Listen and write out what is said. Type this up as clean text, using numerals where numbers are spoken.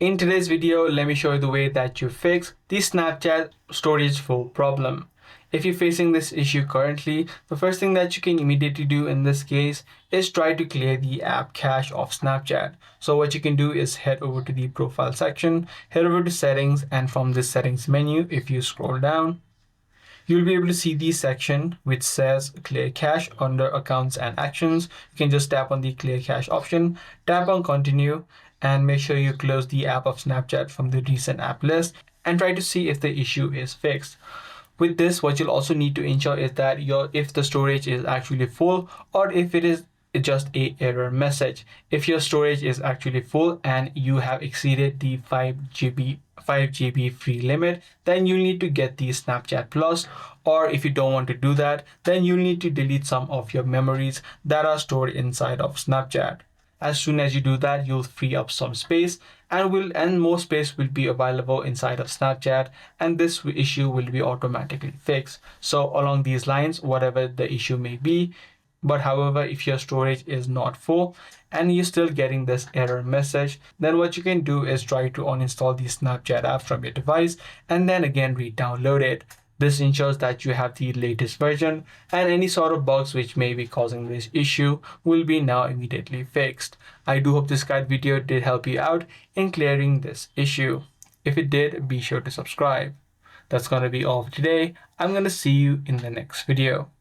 In today's video, let me show you the way that you fix the Snapchat storage full problem. If you're facing this issue currently, the first thing that you can immediately do in this case is try to clear the app cache of Snapchat. So what you can do is head over to the profile section, head over to settings, and from this settings menu, if you scroll down, you'll be able to see the section which says clear cache under accounts and actions. You can just tap on the clear cache option, tap on continue, and make sure you close the app of Snapchat from the recent app list and try to see if the issue is fixed. With this, what you'll also need to ensure is that if the storage is actually full or if it is just a error message. If your storage is actually full and you have exceeded the 5 GB free limit, then you need to get the Snapchat Plus, or if you don't want to do that, then you need to delete some of your memories that are stored inside of Snapchat. As soon as you do that, you'll free up some space and more space will be available inside of Snapchat, and this issue will be automatically fixed. So along these lines, whatever the issue may be, but however, if your storage is not full and you're still getting this error message, then what you can do is try to uninstall the Snapchat app from your device and then again re-download it. This ensures that you have the latest version and any sort of bugs which may be causing this issue will be now immediately fixed. I do hope this guide video did help you out in clearing this issue. If it did, be sure to subscribe. That's going to be all for today. I'm going to see you in the next video.